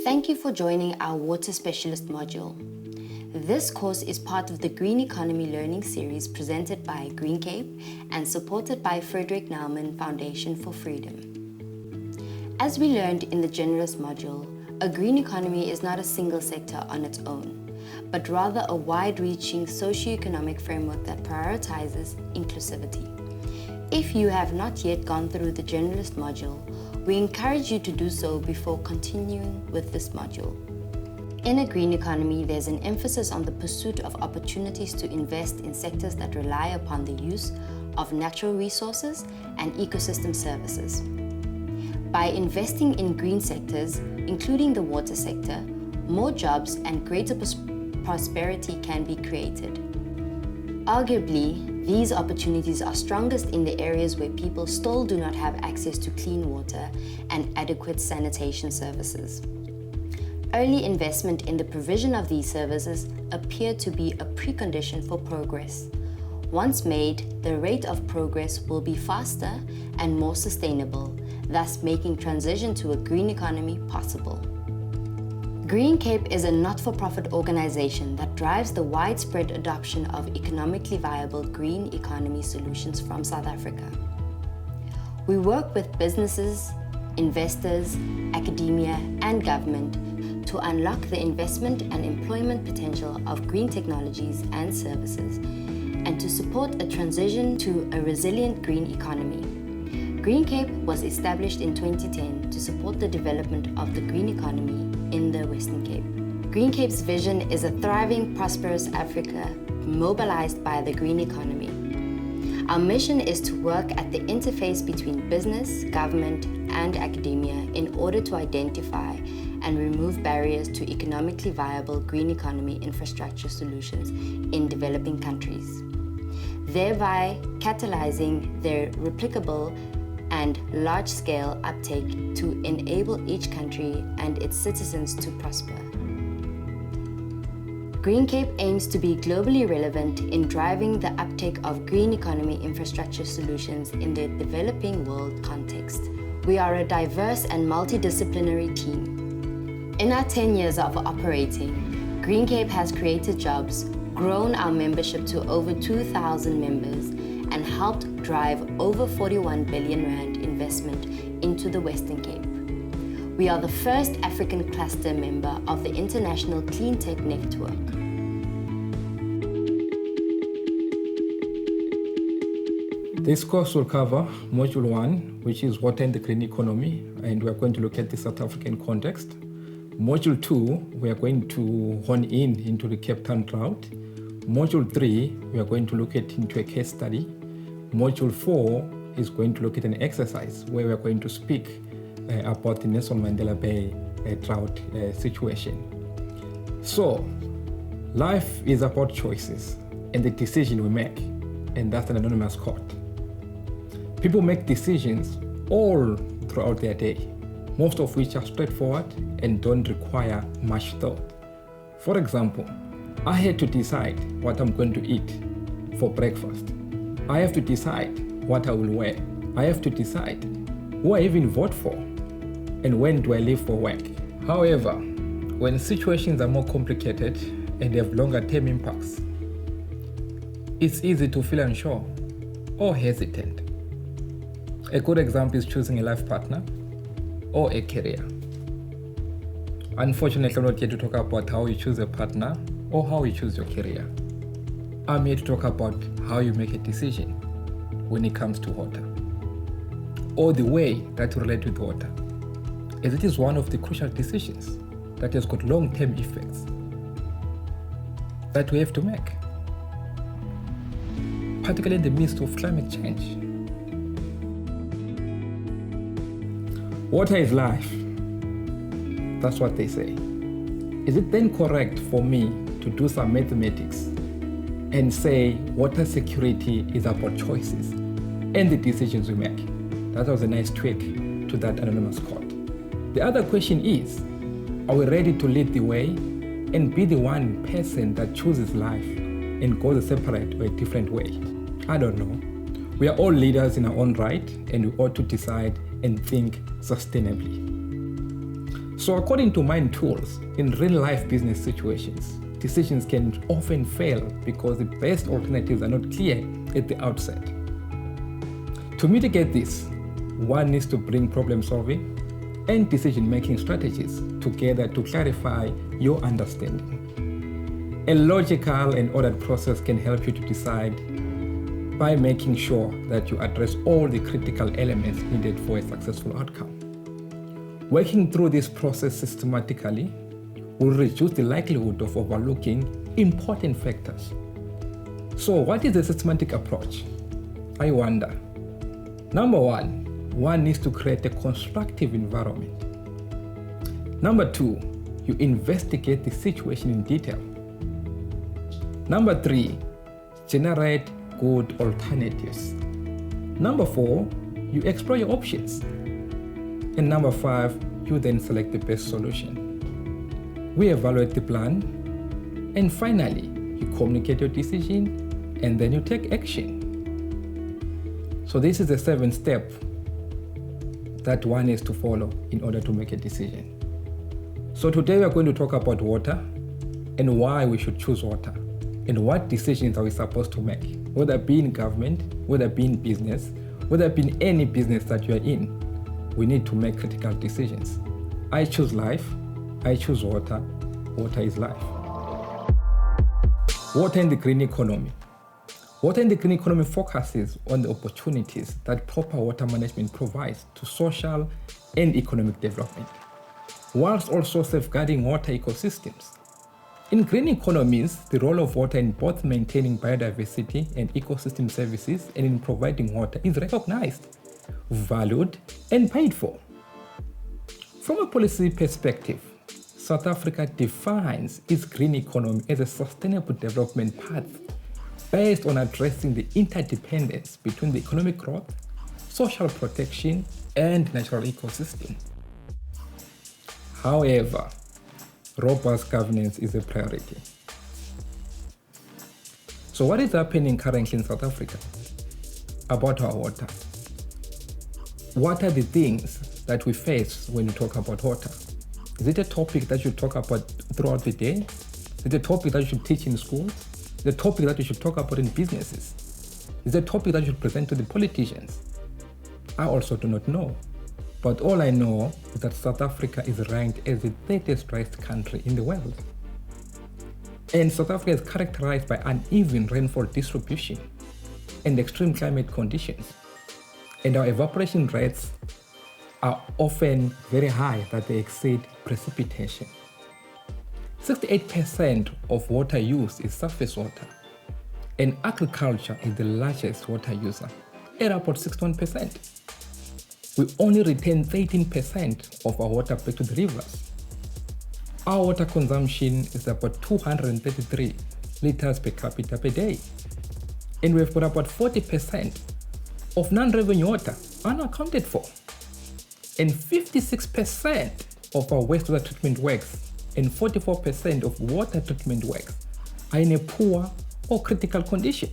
Thank you for joining our Water Specialist module. This course is part of the Green Economy Learning Series presented by GreenCape and supported by Friedrich Naumann Foundation for Freedom. As we learned in the generalist module, a green economy is not a single sector on its own, but rather a wide-reaching socio-economic framework that prioritizes inclusivity. If you have not yet gone through the generalist module, we encourage you to do so before continuing with this module. In a green economy, there's an emphasis on the pursuit of opportunities to invest in sectors that rely upon the use of natural resources and ecosystem services. By investing in green sectors, including the water sector, more jobs and greater prosperity can be created. Arguably, these opportunities are strongest in the areas where people still do not have access to clean water and adequate sanitation services. Early investment in the provision of these services appear to be a precondition for progress. Once made, the rate of progress will be faster and more sustainable, thus making transition to a green economy possible. GreenCape is a not-for-profit organization that drives the widespread adoption of economically viable green economy solutions from South Africa. We work with businesses, investors, academia, and government to unlock the investment and employment potential of green technologies and services, and to support a transition to a resilient green economy. GreenCape was established in 2010 to support the development of the green economy in the Western Cape. GreenCape's vision is a thriving, prosperous Africa mobilized by the green economy. Our mission is to work at the interface between business, government, and academia in order to identify and remove barriers to economically viable green economy infrastructure solutions in developing countries, thereby catalyzing their replicable and large-scale uptake to enable each country and its citizens to prosper. GreenCape aims to be globally relevant in driving the uptake of green economy infrastructure solutions in the developing world context. We are a diverse and multidisciplinary team. In our 10 years of operating, GreenCape has created jobs, grown our membership to over 2,000 members, and helped drive over 41 billion rand investment into the Western Cape. We are the first African cluster member of the International Clean Tech Network. This course will cover Module 1, which is Water in the Green Economy, and we are going to look at the South African context. Module 2, we are going to hone into the Cape Town drought. Module 3, we are going to look into a case study. Module 4 is going to look at an exercise where we are going to speak about the Nelson Mandela Bay drought situation. So, life is about choices and the decision we make, and that's an anonymous quote. People make decisions all throughout their day, most of which are straightforward and don't require much thought. For example, I had to decide what I'm going to eat for breakfast. I have to decide what I will wear. I have to decide who I even vote for and when do I leave for work. However, when situations are more complicated and have longer term impacts, it's easy to feel unsure or hesitant. A good example is choosing a life partner or a career. Unfortunately, I'm not here to talk about how you choose a partner or how you choose your career. I'm here to talk about how you make a decision when it comes to water, or the way that you relate with water, as it is one of the crucial decisions that has got long-term effects that we have to make, particularly in the midst of climate change. Water is life. That's what they say. Is it then correct for me to do some mathematics and say water security is about choices and the decisions we make? That was a nice tweak to that anonymous quote. The other question is, are we ready to lead the way and be the one person that chooses life and goes a separate or a different way? I don't know. We are all leaders in our own right, and we ought to decide and think sustainably. So according to mind tools, in real-life business situations, decisions can often fail because the best alternatives are not clear at the outset. To mitigate this, one needs to bring problem-solving and decision-making strategies together to clarify your understanding. A logical and ordered process can help you to decide by making sure that you address all the critical elements needed for a successful outcome. Working through this process systematically will reduce the likelihood of overlooking important factors. So what is the systematic approach? I wonder. Number one needs to create a constructive environment. Number two, you investigate the situation in detail. Number three, generate good alternatives. Number four, you explore your options. And number five, you then select the best solution. We evaluate the plan. And finally, you communicate your decision and then you take action. So this is the 7th step that one is to follow in order to make a decision. So today we are going to talk about water and why we should choose water and what decisions are we supposed to make, whether it be in government, whether it be in business, whether it be in any business that you are in. We need to make critical decisions. I choose life, I choose water, water is life. Water in the green economy. Water in the green economy focuses on the opportunities that proper water management provides to social and economic development, whilst also safeguarding water ecosystems. In green economies, the role of water in both maintaining biodiversity and ecosystem services and in providing water is recognized, valued, and paid for. From a policy perspective, South Africa defines its green economy as a sustainable development path based on addressing the interdependence between the economic growth, social protection, and natural ecosystem. However, robust governance is a priority. So what is happening currently in South Africa about our water? What are the things that we face when we talk about water? Is it a topic that you talk about throughout the day? Is it a topic that you should teach in schools? Is it a topic that you should talk about in businesses? Is it a topic that you should present to the politicians? I also do not know. But all I know is that South Africa is ranked as the 30th driest country in the world. And South Africa is characterized by uneven rainfall distribution and extreme climate conditions. And our evaporation rates are often very high, that they exceed precipitation. 68% of water used is surface water, and agriculture is the largest water user, at about 61%. We only retain 13% of our water back to the rivers. Our water consumption is about 233 liters per capita per day, and we've got about 40% of non-revenue water unaccounted for, and 56% of our wastewater treatment works and 44% of water treatment works are in a poor or critical condition,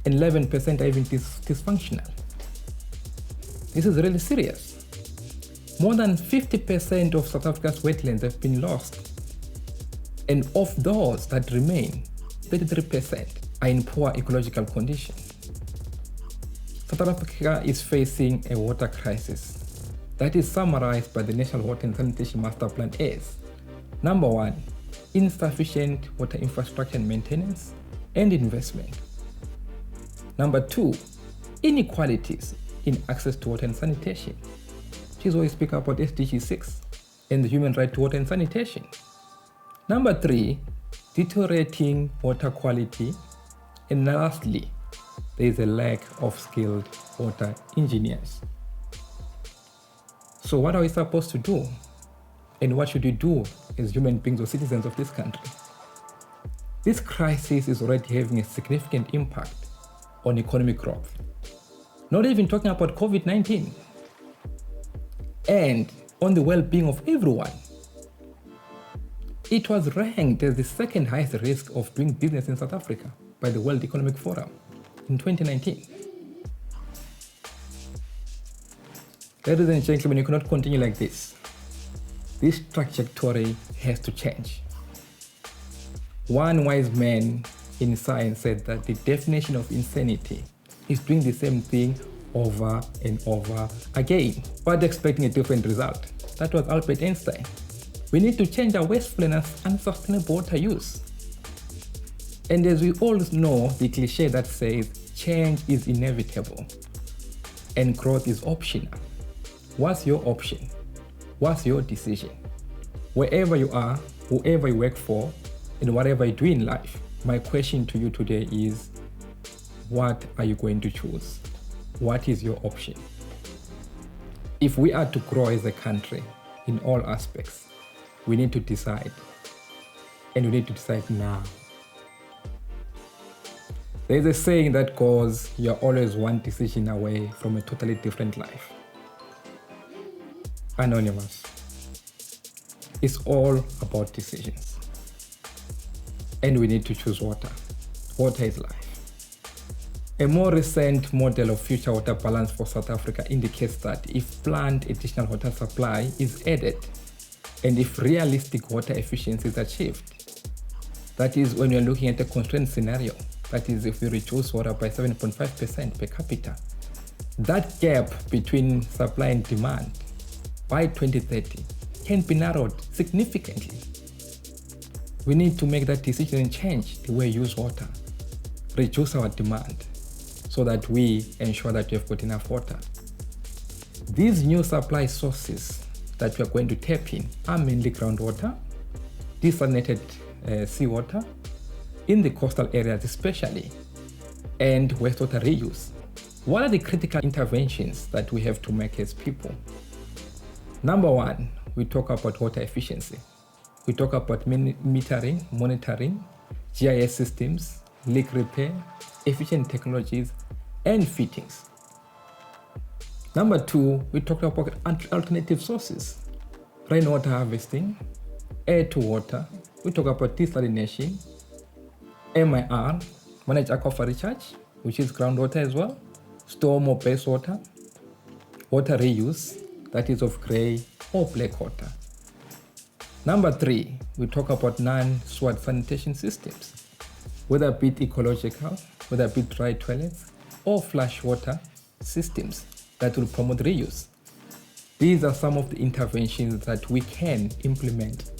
and 11% are even dysfunctional. This is really serious. More than 50% of South Africa's wetlands have been lost, and of those that remain, 33% are in poor ecological condition. South Africa is facing a water crisis that is summarized by the National Water and Sanitation Master Plan as: number one, insufficient water infrastructure and maintenance and investment. Number two, inequalities in access to water and sanitation, which is why we speak about SDG 6 and the human right to water and sanitation. Number three, deteriorating water quality. And lastly, there is a lack of skilled water engineers. So what are we supposed to do? And what should we do as human beings or citizens of this country? This crisis is already having a significant impact on economic growth. Not even talking about COVID-19. And on the well-being of everyone. It was ranked as the second highest risk of doing business in South Africa by the World Economic Forum in 2019. Ladies and gentlemen, you cannot continue like this. This trajectory has to change. One wise man in science said that the definition of insanity is doing the same thing over and over again, but expecting a different result. That was Albert Einstein. We need to change our wasteful and unsustainable water use. And as we all know, the cliche that says change is inevitable and growth is optional. What's your option? What's your decision? Wherever you are, whoever you work for, and whatever you do in life, my question to you today is, what are you going to choose? What is your option? If we are to grow as a country in all aspects, we need to decide. And we need to decide now. There's a saying that goes, you're always one decision away from a totally different life. Anonymous. It's all about decisions. And we need to choose water. Water is life. A more recent model of future water balance for South Africa indicates that if planned additional water supply is added, and if realistic water efficiency is achieved, that is when you're looking at a constrained scenario, that is if we reduce water by 7.5% per capita, that gap between supply and demand by 2030 can be narrowed significantly. We need to make that decision and change the way we use water, reduce our demand, so that we ensure that we have got enough water. These new supply sources that we are going to tap in are mainly groundwater, desalinated seawater, in the coastal areas especially, and wastewater reuse. What are the critical interventions that we have to make as people? Number one, we talk about water efficiency. We talk about metering, monitoring, GIS systems, leak repair, efficient technologies, and fittings. Number two, we talked about alternative sources, rainwater harvesting, air to water. We talk about desalination, MIR, managed aquifer recharge, which is groundwater as well, storm or base water, water reuse, that is of grey or black water. Number three, we talk about non-sewer sanitation systems, whether it be ecological, whether it be dry toilets, or flash water systems that will promote reuse. These are some of the interventions that we can implement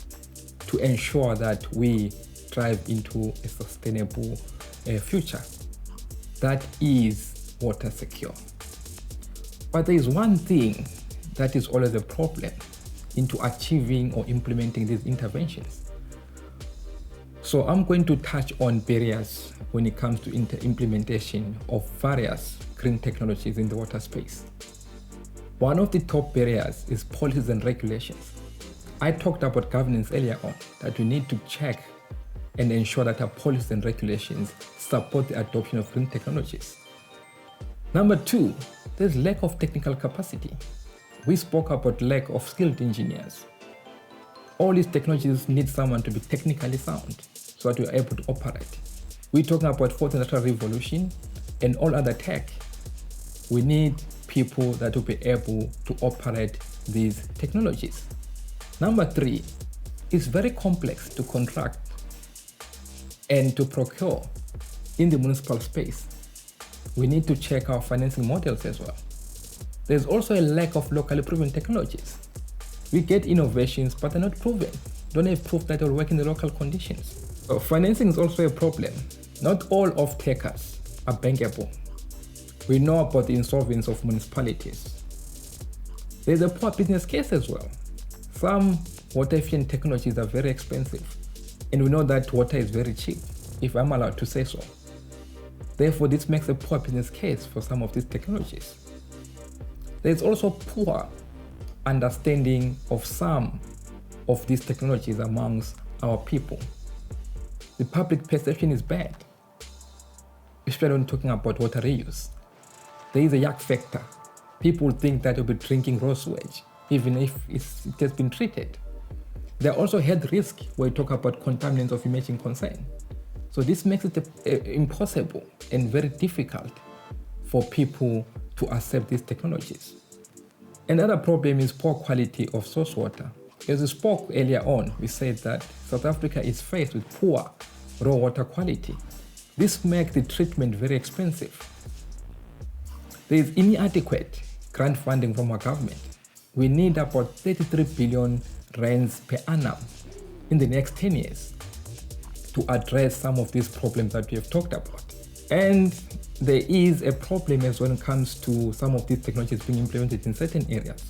to ensure that we drive into a sustainable future that is water secure. But there is one thing that is always a problem into achieving or implementing these interventions. So I'm going to touch on barriers when it comes to implementation of various green technologies in the water space. One of the top barriers is policies and regulations. I talked about governance earlier on, that we need to check and ensure that our policies and regulations support the adoption of green technologies. Number two, there's lack of technical capacity. We spoke about lack of skilled engineers. All these technologies need someone to be technically sound so that you're able to operate. We're talking about fourth industrial revolution and all other tech. We need people that will be able to operate these technologies. Number three, it's very complex to contract and to procure in the municipal space. We need to check our financing models as well. There's also a lack of locally proven technologies. We get innovations, but they're not proven. Don't have proof that they'll work in the local conditions. So financing is also a problem. Not all off-takers are bankable. We know about the insolvency of municipalities. There's a poor business case as well. Some water efficient technologies are very expensive, and we know that water is very cheap, if I'm allowed to say so. Therefore, this makes a poor business case for some of these technologies. There's also poor understanding of some of these technologies amongst our people. The public perception is bad, especially when talking about water reuse. There is a yak factor. People think that you'll be drinking raw sewage, even if it has been treated. There are also health risks where we talk about contaminants of emerging concern. So this makes it impossible and very difficult for people to accept these technologies. Another problem is poor quality of source water. As we spoke earlier on, we said that South Africa is faced with poor raw water quality. This makes the treatment very expensive. There is inadequate grant funding from our government. We need about 33 billion rands per annum in the next 10 years to address some of these problems that we have talked about. And there is a problem as when it comes to some of these technologies being implemented in certain areas.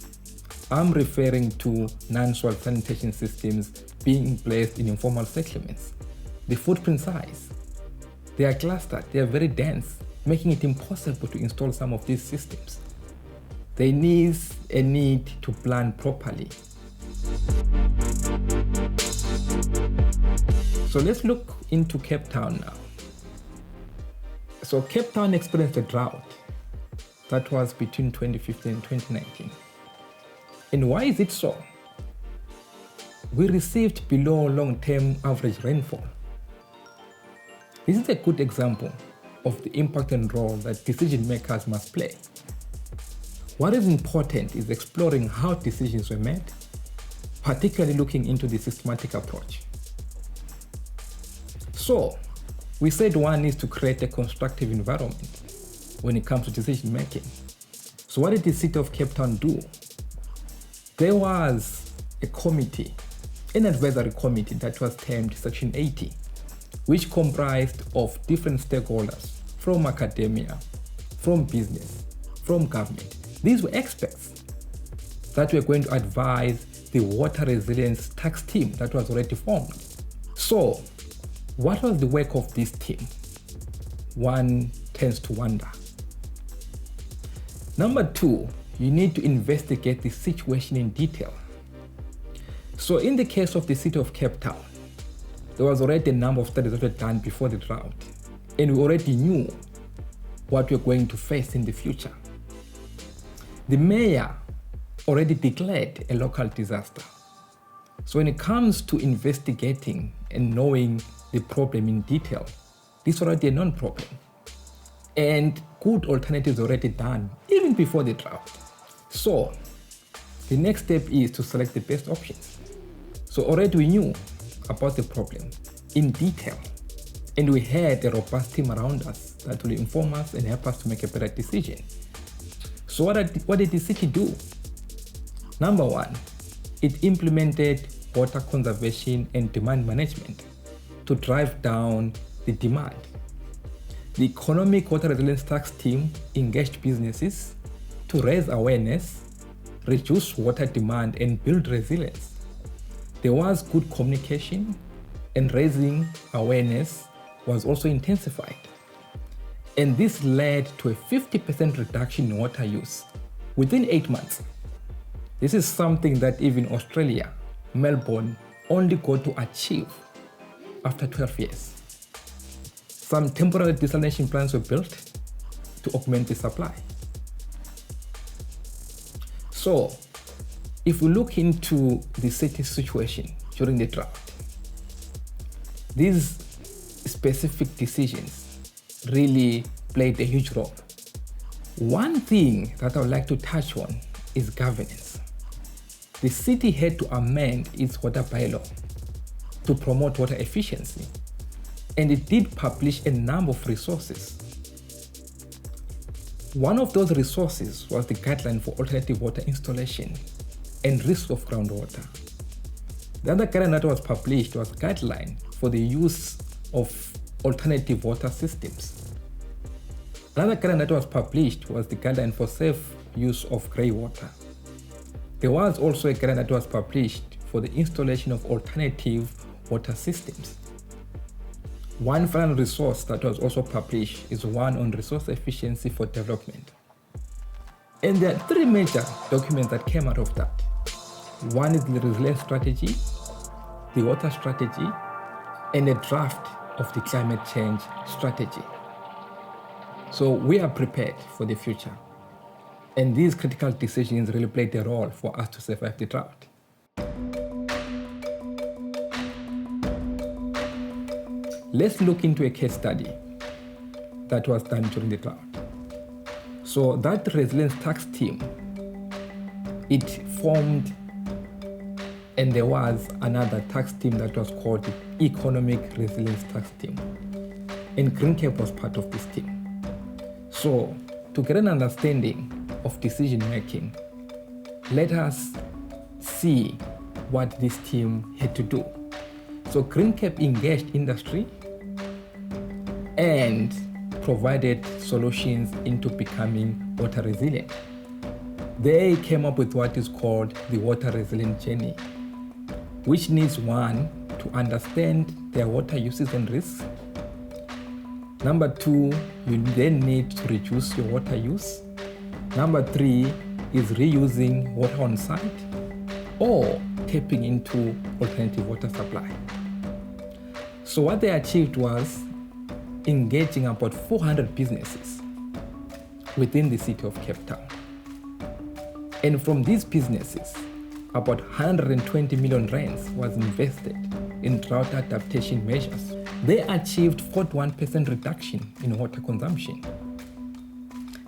I'm referring to non-soil sanitation systems being placed in informal settlements. The footprint size, they are clustered, they are very dense, making it impossible to install some of these systems. There is a need to plan properly. So let's look into Cape Town now. So Cape Town experienced a drought that was between 2015 and 2019. And why is it so? We received below long-term average rainfall. This is a good example of the important role that decision makers must play. What is important is exploring how decisions were made, particularly looking into the systematic approach. So, we said one is to create a constructive environment when it comes to decision making. So what did the City of Cape Town do? There was a committee, an advisory committee that was termed Section 80, which comprised of different stakeholders from academia, from business, from government. These were experts that were going to advise the water resilience task team that was already formed. So, what was the work of this team? One tends to wonder. Number two, you need to investigate the situation in detail. So in the case of the City of Cape Town, there was already a number of studies that were done before the drought, and we already knew what we were going to face in the future. The mayor already declared a local disaster. So when it comes to investigating and knowing the problem in detail, this is already a non-problem. And good alternatives already done, even before the drought. So the next step is to select the best options. So already we knew about the problem in detail, and we had a robust team around us that will inform us and help us to make a better decision. So what did the city do? Number one, it implemented water conservation and demand management to drive down the demand. The Economic Water Resilience Tax Team engaged businesses to raise awareness, reduce water demand, and build resilience. There was good communication, and raising awareness was also intensified. And this led to a 50% reduction in water use within 8 months. This is something that even Australia, Melbourne, only got to achieve after 12 years. Some temporary desalination plants were built to augment the supply. So, if we look into the city situation during the drought, these specific decisions really played a huge role. One thing that I would like to touch on is governance. The city had to amend its water bylaw to promote water efficiency, and it did publish a number of resources. One of those resources was the guideline for alternative water installation and risk of groundwater. The other guideline that was published was a guideline for the use of alternative water systems. Another guideline that was published was the guideline for safe use of grey water. There was also a guideline that was published for the installation of alternative water systems. One final resource that was also published is one on resource efficiency for development. And there are three major documents that came out of that. One is the resilience strategy, the water strategy, and a draft of the climate change strategy. So we are prepared for the future. And these critical decisions really played a role for us to survive the drought. Let's look into a case study that was done during the drought. So that resilience tax team, it formed And there was another tax team that was called the Economic Resilience Tax Team. And GreenCape was part of this team. So, to get an understanding of decision making, let us see what this team had to do. So GreenCape engaged industry and provided solutions into becoming water resilient. They came up with what is called the water resilient journey, which needs one to understand their water uses and risks. Number two, you then need to reduce your water use. Number three is reusing water on site or tapping into alternative water supply. So what they achieved was engaging about 400 businesses within the city of Cape Town. And from these businesses, about 120 million rands was invested in drought adaptation measures. They achieved 41% reduction in water consumption.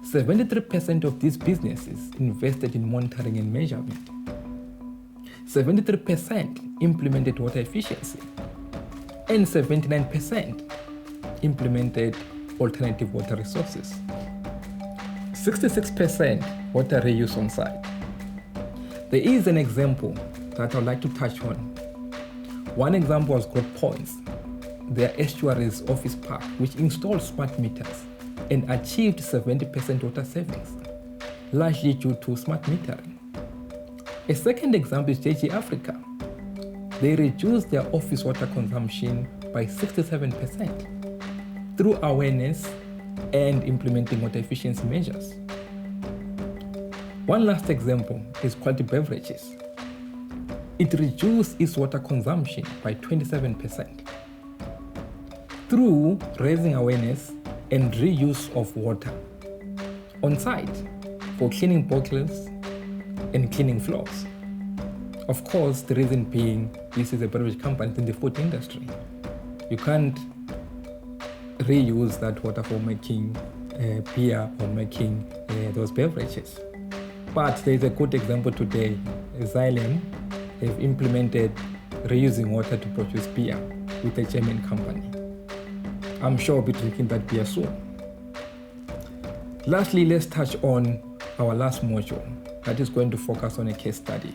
73% of these businesses invested in monitoring and measurement. 73% implemented water efficiency. And 79% implemented alternative water resources. 66% water reuse on site. There is an example that I'd like to touch on. One example was Growth Points, their estuaries office park, which installed smart meters and achieved 70% water savings, largely due to smart metering. A second example is JG Africa. They reduced their office water consumption by 67% through awareness and implementing water efficiency measures. One last example is Quality Beverages. It reduced its water consumption by 27% through raising awareness and reuse of water on site for cleaning bottles and cleaning floors. Of course, the reason being this is a beverage company in the food industry. You can't reuse that water for making beer or making those beverages. But there is a good example today. Xylem have implemented reusing water to produce beer with a German company. I'm sure we'll be drinking that beer soon. Lastly, let's touch on our last module that is going to focus on a case study.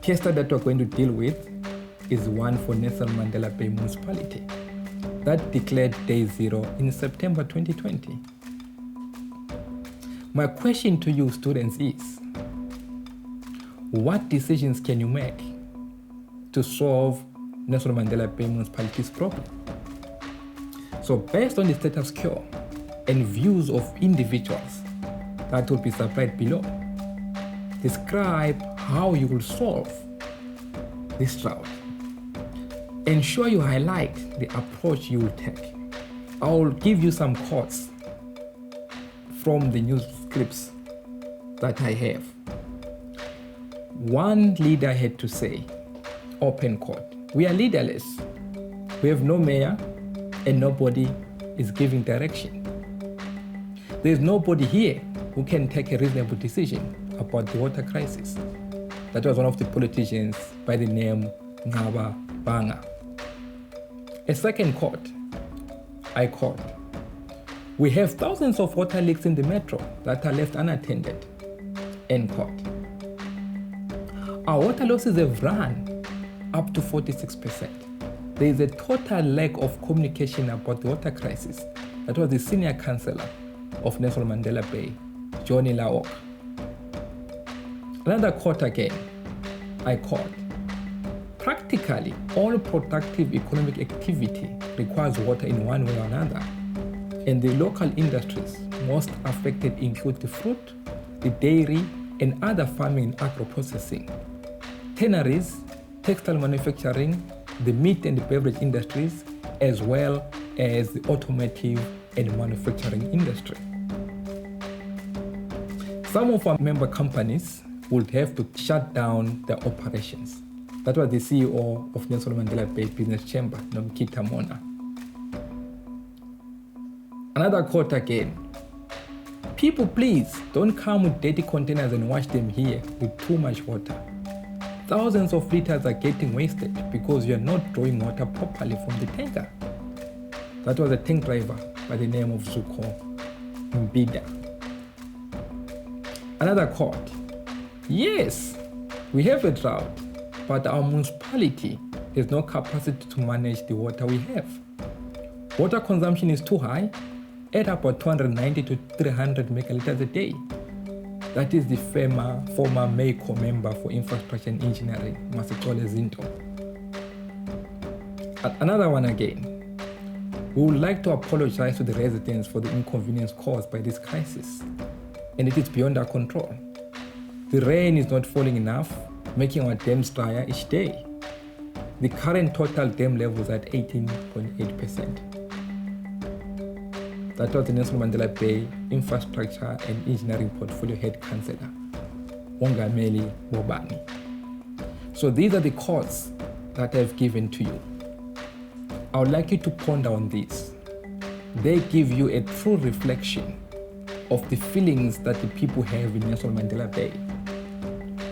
Case study that we're going to deal with is one for Nelson Mandela Bay Municipality that declared Day Zero in September 2020. My question to you students is, what decisions can you make to solve Nelson Mandela Bay Municipality's problem? So based on the status quo and views of individuals that will be supplied below, describe how you will solve this drought. Ensure you highlight the approach you will take. I will give you some quotes from the news clips that I have. One leader had to say, open quote, "We are leaderless. We have no mayor and nobody is giving direction. There's nobody here who can take a reasonable decision about the water crisis." That was one of the politicians by the name Ngaba Banga. A second quote, I quote, "We have thousands of water leaks in the metro that are left unattended." End quote. Our water losses have run up to 46%. There is a total lack of communication about the water crisis. That was the senior councillor of Nelson Mandela Bay, Johnny Laok. Another quote again, I quote, "Practically all productive economic activity requires water in one way or another, and the local industries most affected include the fruit, the dairy, and other farming and agro-processing, tanneries, textile manufacturing, the meat and the beverage industries, as well as the automotive and manufacturing industry." Some of our member companies would have to shut down their operations. That was the CEO of Nelson Mandela Bay Business Chamber, Nomkita Mona. Another quote again, people, please don't come with dirty containers and wash them here with too much water. Thousands of liters are getting wasted because you're not drawing water properly from the tanker. That was a tank driver by the name of Zuko Mbida. Another quote. Yes, we have a drought, but our municipality has no capacity to manage the water we have. Water consumption is too high, at about 290 to 300 megaliters a day. That is the former MEICO member for Infrastructure and Engineering, Masitole Zinto. Another one again. We would like to apologize to the residents for the inconvenience caused by this crisis, and it is beyond our control. The rain is not falling enough, making our dams drier each day. The current total dam level is at 18.8%. That was the Nelson Mandela Bay Infrastructure and Engineering Portfolio Head Councillor, Wongameli Bobani. So these are the quotes that I've given to you. I would like you to ponder on this. They give you a true reflection of the feelings that the people have in Nelson Mandela Bay.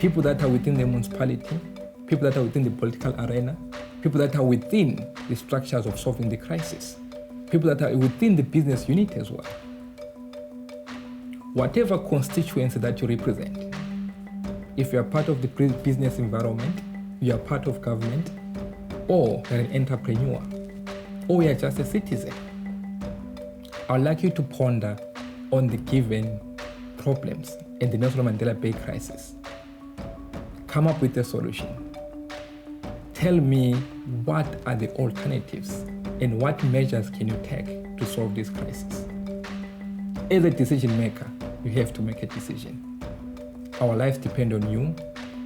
People that are within the municipality, people that are within the political arena, people that are within the structures of solving the crisis, people that are within the business unit as well. Whatever constituency that you represent, if you are part of the business environment, you are part of government, or you're an entrepreneur, or you're just a citizen, I'd like you to ponder on the given problems in the Nelson Mandela Bay crisis. Come up with a solution. Tell me what are the alternatives and what measures can you take to solve this crisis. As a decision maker, you have to make a decision. Our lives depend on you,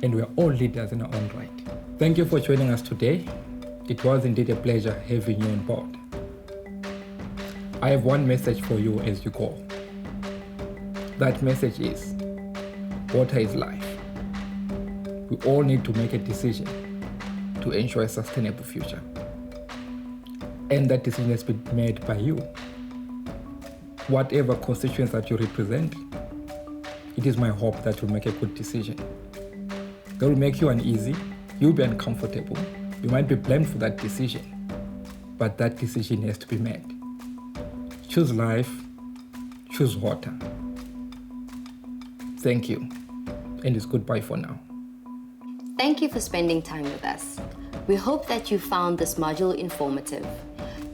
and we are all leaders in our own right. Thank you for joining us today. It was indeed a pleasure having you on board. I have one message for you as you go. That message is, water is life. We all need to make a decision to ensure a sustainable future. And that decision has been made by you. Whatever constituents that you represent, it is my hope that you'll make a good decision. That will make you uneasy, you'll be uncomfortable, you might be blamed for that decision, but that decision has to be made. Choose life, choose water. Thank you, and it's goodbye for now. Thank you for spending time with us. We hope that you found this module informative.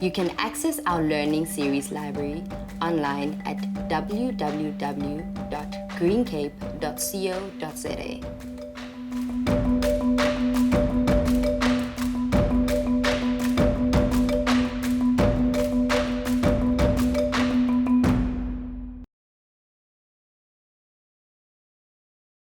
You can access our learning series library online at www.greencape.co.za.